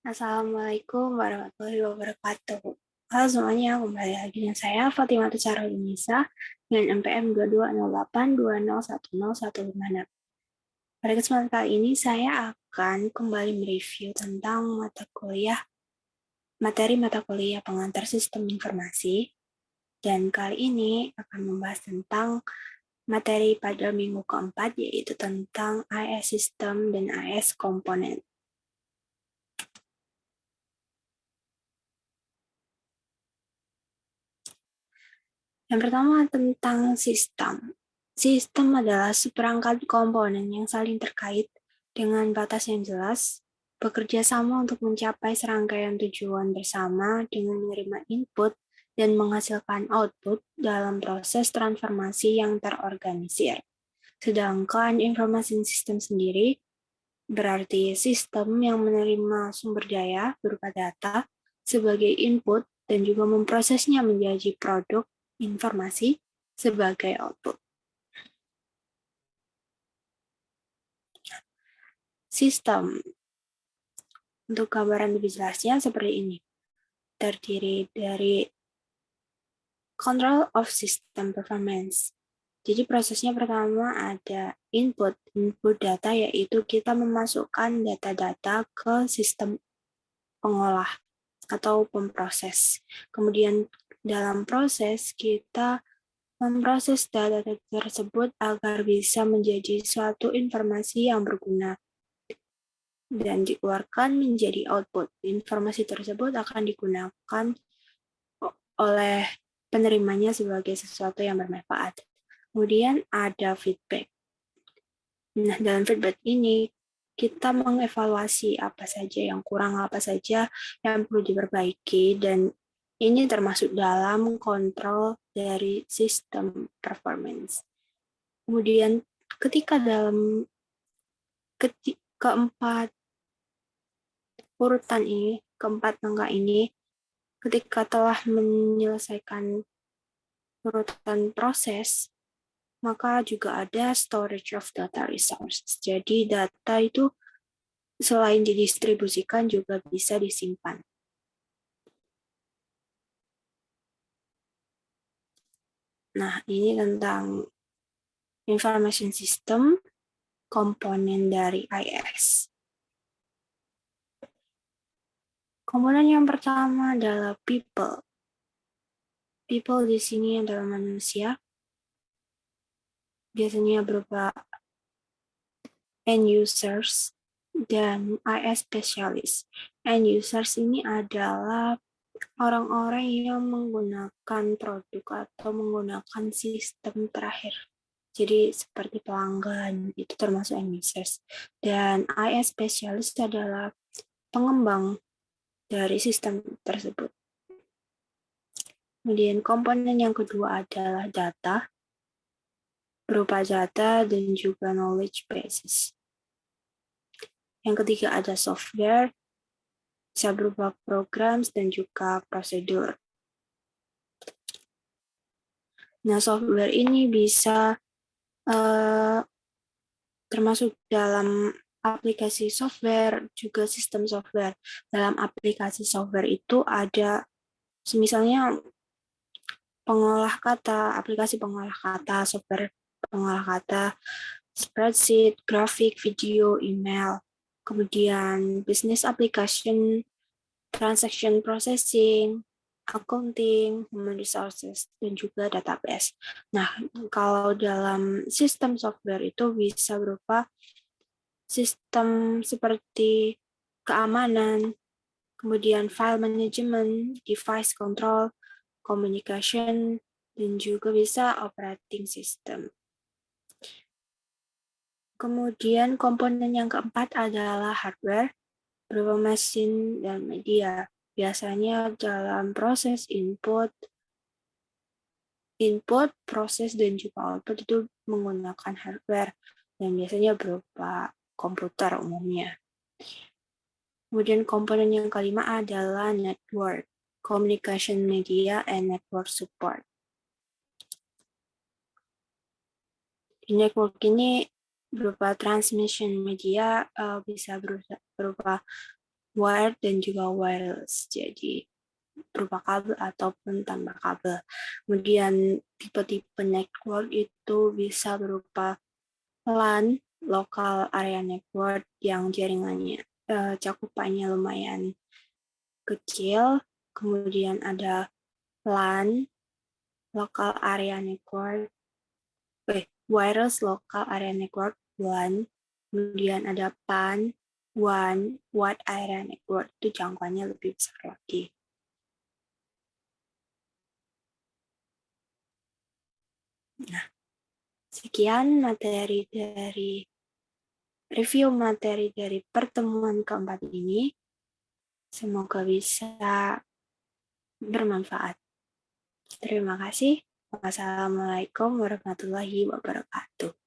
Assalamualaikum warahmatullahi wabarakatuh. Halo semuanya, kembali lagi dengan saya Fatimah Tuchara Unisa dengan NPM 220820101056. Pada kesempatan kali ini saya akan kembali mereview tentang materi mata kuliah pengantar sistem informasi, dan kali ini akan membahas tentang materi pada minggu keempat, yaitu tentang IS System dan IS Component. Yang pertama tentang sistem. Sistem adalah seperangkat komponen yang saling terkait dengan batas yang jelas, bekerja sama untuk mencapai serangkaian tujuan bersama dengan menerima input dan menghasilkan output dalam proses transformasi yang terorganisir. Sedangkan informasi sistem sendiri berarti sistem yang menerima sumber daya berupa data sebagai input dan juga memprosesnya menjadi produk informasi sebagai output. Sistem. Untuk gambaran lebih jelasnya seperti ini. Terdiri dari control of system performance. Jadi prosesnya pertama ada input data, yaitu kita memasukkan data-data ke sistem pengolah atau pemproses. Kemudian dalam proses kita memproses data tersebut agar bisa menjadi suatu informasi yang berguna dan dikeluarkan menjadi output. Informasi tersebut akan digunakan oleh penerimanya sebagai sesuatu yang bermanfaat. Kemudian ada feedback. Nah, dalam feedback ini kita mengevaluasi apa saja yang kurang, apa saja yang perlu diperbaiki, dan ini termasuk dalam kontrol dari sistem performance. Kemudian ketika dalam keempat urutan ini, keempat angka ini, ketika telah menyelesaikan urutan proses, maka juga ada storage of data resources. Jadi data itu selain didistribusikan juga bisa disimpan. Nah, ini tentang information system, komponen dari IS. Komponen yang pertama adalah people. People di sini adalah manusia. Biasanya berupa end users dan IS specialist. End users ini adalah orang-orang yang menggunakan produk atau menggunakan sistem terakhir. Jadi seperti pelanggan, itu termasuk end users. Dan IS specialist adalah pengembang dari sistem tersebut. Kemudian komponen yang kedua adalah data, berupa data dan juga knowledge bases. Yang ketiga ada software, bisa berupa programs dan juga prosedur. Nah, software ini bisa termasuk dalam aplikasi software, juga sistem software. Dalam aplikasi software itu ada, misalnya pengolah kata, aplikasi pengolah kata, software pengolah kata, spreadsheet, grafik, video, email, kemudian business application, transaction processing, accounting, human resources, dan juga database. Nah, kalau dalam sistem software itu bisa berupa sistem seperti keamanan, kemudian file management, device control, communication, dan juga bisa operating system. Kemudian komponen yang keempat adalah hardware, berupa mesin dan media. Biasanya dalam proses input, proses, dan juga output itu menggunakan hardware, dan biasanya berupa komputer umumnya. Kemudian komponen yang kelima adalah network, communication media, and network support. Di network ini berupa transmission media, bisa berupa wired dan juga wireless. Jadi berupa kabel ataupun tanpa kabel. Kemudian tipe-tipe network itu bisa berupa LAN, local area network, yang jaringannya cakupannya lumayan kecil. Kemudian ada LAN, local area network, wireless local area network, WAN. Kemudian ada PAN, WAN, wide area network, itu jangkauannya lebih besar lagi. Nah, sekian review materi dari pertemuan keempat ini. Semoga bisa bermanfaat. Terima kasih. Wassalamualaikum warahmatullahi wabarakatuh.